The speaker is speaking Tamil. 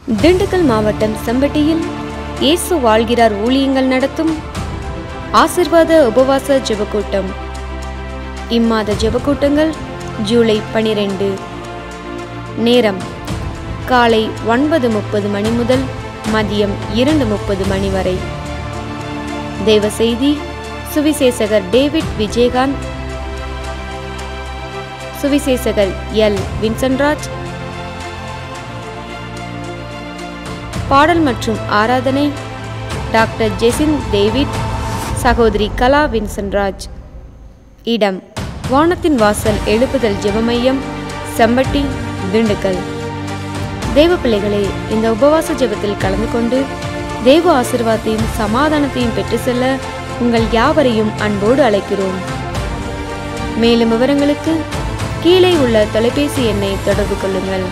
திண்டுக்கல் மாவட்டம் செம்பட்டியில் இயேசு வாழ்கிறார் ஊழியங்கள் நடத்தும் ஆசீர்வாத உபவாச ஜெபக்கூட்டம். இம்மாத ஜெபக்கூட்டங்கள் ஜூலை 12. நேரம் காலை 9:30 மணி முதல் மதியம் 2:30 மணி வரை. தேவ செய்தி சுவிசேஷகர் டேவிட் விஜயகாந்த், சுவிசேஷகர் எல் வின்சென்ட்ராஜ். பாடல் மற்றும் ஆராதனை டாக்டர் ஜெசின் டேவிட், சகோதரி கலா வின்சென்ட்ராஜ். இடம் வானத்தின் வாசல் எழுப்புதல் ஜெபமையம், செம்பட்டி, திண்டுக்கல். தேவ பிள்ளைகளே, இந்த உபவாச ஜெபத்தில் கலந்து கொண்டு தேவ ஆசீர்வாதத்தையும் சமாதானத்தையும் பெற்று செல்ல உங்கள் யாவரையும் அன்போடு அழைக்கிறோம். மேலும் விவரங்களுக்கு கீழே உள்ள தொலைபேசி எண்ணை தொடர்பு கொள்ளுங்கள்.